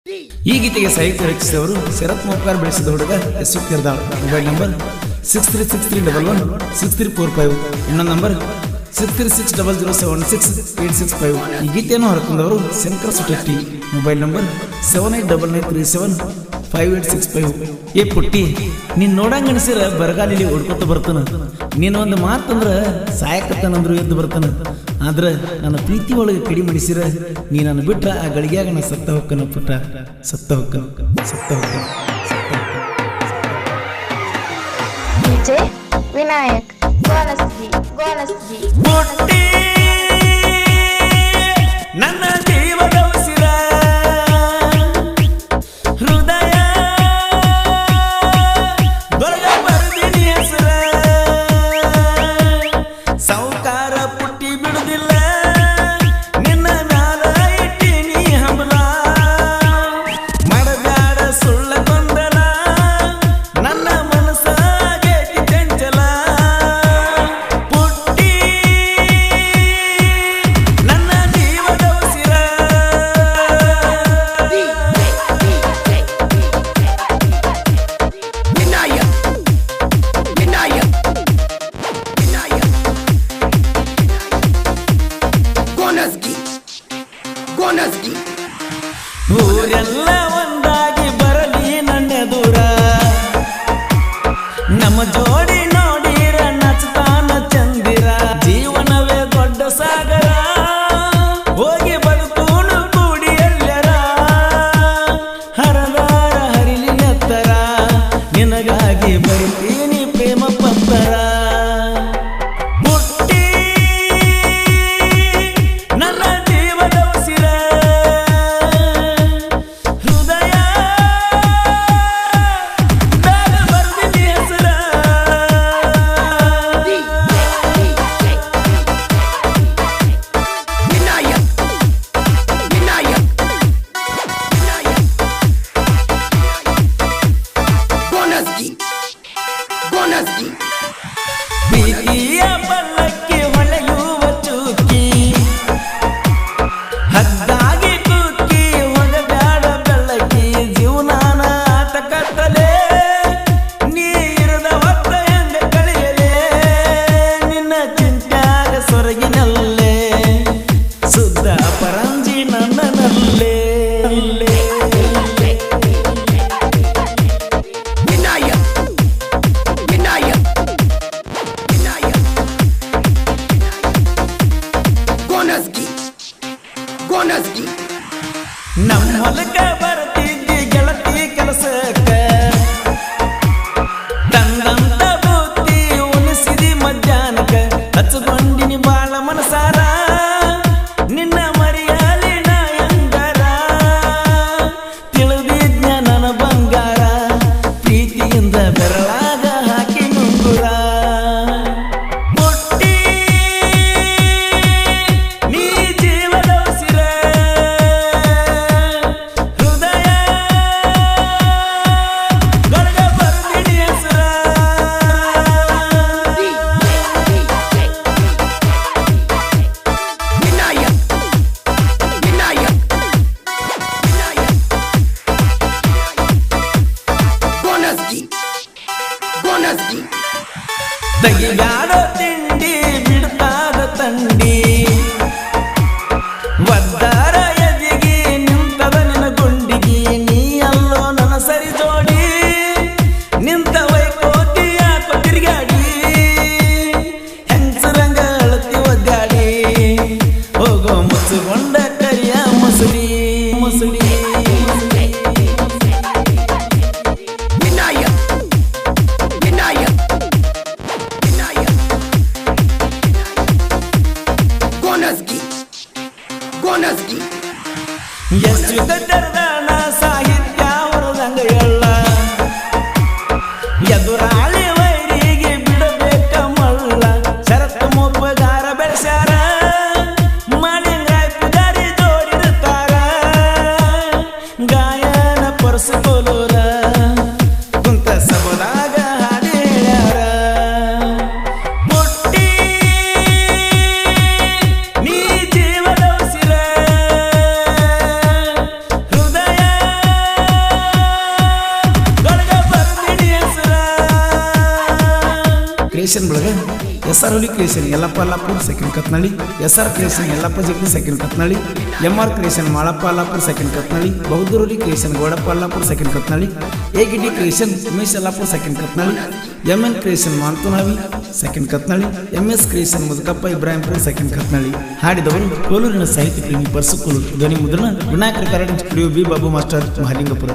ಈ ಗೀತೆಗೆ ಸಾಹಿತ್ಯ ರಚಿಸಿದವರು ಶರತ್ ಮೋಪ್ಕಾರ್ ಬೆಳೆಸಿದ ಹುಡುಗ ಎಸ್ ಕಿರ್ದಾಳ್. Mobile number 6363116345. ಇನ್ನೊಂದು ನಂಬರ್ 6360076865. ಈ ಗೀತೆಯನ್ನು ಹೊರತಂದವರು ಶಂಕರ್ ಸುಟಟ್ಟಿ. Mobile number 7899375865. ಏ ಪುಟ್ಟಿ, ನೀನ್ ನೋಡಂಗ ಅನಿಸಿರ ಬರಗಾಲಿಲಿ ಓಡ್ಕೊತ ಬರ್ತಾನ. ನೀನು ಒಂದು ಮಾತಂದ್ರ ಸಾಯಕತ್ತನಂದ್ರು ಎದ್ದು ಬರ್ತಾನ. ಆದ್ರ ನನ್ನ ಪ್ರೀತಿ ಒಳಗೆ ಕಡಿಮೆ ಮಣಿಸಿರ ನೀ ನಾನು ಬಿಟ್ರ ಆ ಗಳಿಗ್ಯಾಗ ನಾ ಸತ್ತ ಹೊಕ್ಕನ ಪುಟ್ಟ, ಸತ್ತ ಹೊಕ್ಕನ, ಸತ್ತ ಹೊಕ್ಕನ. ವಿನಾಯಕ್ ಗೋನಸ್ಗಿ ಗೋನಸ್ಗಿ ಪುಟ್ಟಿ ನನ್ನ ಜೀವದ ಉಸಿರ, ಹೃದಯ ದೊರಗ ಬರ್ದಿನಿ ಹೆಸರ. ಸೌಕಾರ ಪುಟ್ಟಿ ಬಿಡುದಿಲ್ಲ, ನಿನ್ನ ಮ್ಯಾಲ ಇಟ್ಟಿನಿ ಹಂಬಲ. ಮಾಡಬ್ಯಾಡ ಸುಳ್ಳ ಗೊಂದಲ, ನನ್ನ ಮನಸ್ಸಾಗೈತಿ ಚಂಚಲ. ಪುಟ್ಟಿ ನನ್ನ ಜೀವದ ಉಸಿರ. ಊರೆಲ್ಲ ಒಂದಾಗಿ ಬರಲಿ ನನ್ನ ದೂರ, ನಮ್ಮ ಜೋಡಿ ನೋಡಿರ ನಚ್ತಾನ ಚಂದಿರ. ಜೀವನವೇ ದೊಡ್ಡ ಸಾಗರ, ಹೋಗಿ ಬದುಕೂನು ಕೂಡಿ ಎಲ್ಲರ. ಹರದಾರ ಹರಿಲಿ ಎತ್ತರ, ನಿನಗಾಗಿ ಬರಿತೀನಿ ಪ್ರೇಮ ಪತ್ತರ. ಪುಟ್ಟಿ ನನ್ನ ಜೀವದ ಉಸಿರ, ಹೃದಯ ದಾಗ ಬರ್ದಿನಿ ಹೆಸರ. ಪ್ರೀತಿಯ ಪಲ್ಲಕ್ಕಿ ಹೊಳೆಯುವ ಚೂಕಿ, ಹದ್ದಾಗಿ ಕುಕ್ಕಿ ಹೊಗಬ್ಯಾಡ ಬೆಳ್ಳಕ್ಕಿ. ಜೀವನಾನ ಆತ ಕತ್ತಲೆ, ನೀ ಇರದ ಹೊತ್ತ ಹೆಂಗ ಕಳೆಯಲೇ. ನಿನ್ನ ಚಿಂತ್ಯಾಗ ಸೊರಗಿನಲ್ಲೇ, ಸುದ್ದ ಪರಂಜಿ ನನ್ನನಲ್ಲೇ. ನಮ್ಮ ಹೊಲಕ್ಕ ಬರ್ತಿದ್ದಿ ಗೆಳತಿ ಕೆಲಸಕ್ಕ, ತಂದಂತ ಬುತ್ತಿ ಉಣಿಸಿದಿ ಮಧ್ಯಾಹ್ನಕ್ಕ. ಹಚ್ಚಗೊಂಡಿನಿ ಬಾಳ ಮನಸಾರ, ನಿನ್ನ ಮರಿಯಾಲಿ ನಾ ಎಂಗಾರ. ತಿಳಿದಿದ್ನ ನನ್ನ ಬಂಗಾರ, ಪ್ರೀತಿಯಿಂದ ಬೆರಳಾಗ ಹಾಕಿ ಮುಂಗುರ. ಪುಟ್ಟಿ ನೀ ಜೀವದ ಉಸಿರ, ಹೃದಯ ದೊರಗ ಬರ್ದಿನಿ ಹೆಸರ. ತಗಿಗಾಡೋ ತಿಂಡಿ ಬಿಡ್ತಾದ ತಂಡಿ, ಒದ್ದಾರ ಎದಿಗಿ ನಿಂತದ ನಿನ್ನ ಗುಂಡಿಗಿ. ನೀ ಅಲ್ಲೋ ನನ್ನ ಸರಿ ಜೋಡಿ, ನಿಂತ ವೈಕೋತಿ ಯಾಕೋ ತಿರುಗಾಡಿ. ಹೆಂಗಸರಂಗ ಅಳತಿ ಒದ್ದಾಡಿ, ಹೋಗೋ ಮುಚ್ಚುಗೊಂಡ ಕರಿಯ ಮುಸುಡಿ ಮುಸುಡಿ. ಎಷ್ಟು ಗದ್ದರದಾನ ಸಾಹಿತ್ಯ ಹೊರದಂಗ ಎಳ್ಳ, ಎದುರಾಳಿ ವೈರಿಗೆ ಬಿಡಬೇಕ ಮಳ್ಳ. ಶರತ್ ಮೊಪ್ಪಗಾರ ಬೆಳೆಸ್ಯಾರ, ಮಣಿಗಾಯ ಪುಜಾರಿ ಜೋಡಿರ್ತಾರ. ಗಾಯನ ಪರಸ್ಕೋಲೂರ ಕುಂತ ಸಬದಾಗ ಹಾಡಿ ಹೇಳ್ಯಾರ. ಪುಟ್ಟಿ ನೀ ಜೀವದ ಉಸಿರ, ಹೃದಯ ಕ್ರಿಯೇಷನ್ ಬಳಗ SR Huli creation Yallappa Allapur second Katnalli, SR creation Yallappa Jaggi second Katnalli, MR creation Malappa Allapur second Katnalli, Bouddhar Huli creation Gowdappa Allapur second Katnalli, AGD creation Umesh Allapur second Katnalli, MN creation Mantunavi second Katnalli, MS creation Mudukappa Ibrahimpur second Katnalli. ಹಾಡಿದವರು ಕೋಲೂರಿನ ಸಾಹಿತ್ಯ ಪ್ರೇಮಿ ಪರ್ಸು ಕೋಲೂರು. ಧ್ವನಿ ಮುದ್ರಣ Vinayaka recording studio, B Babu master, Mahalingapura.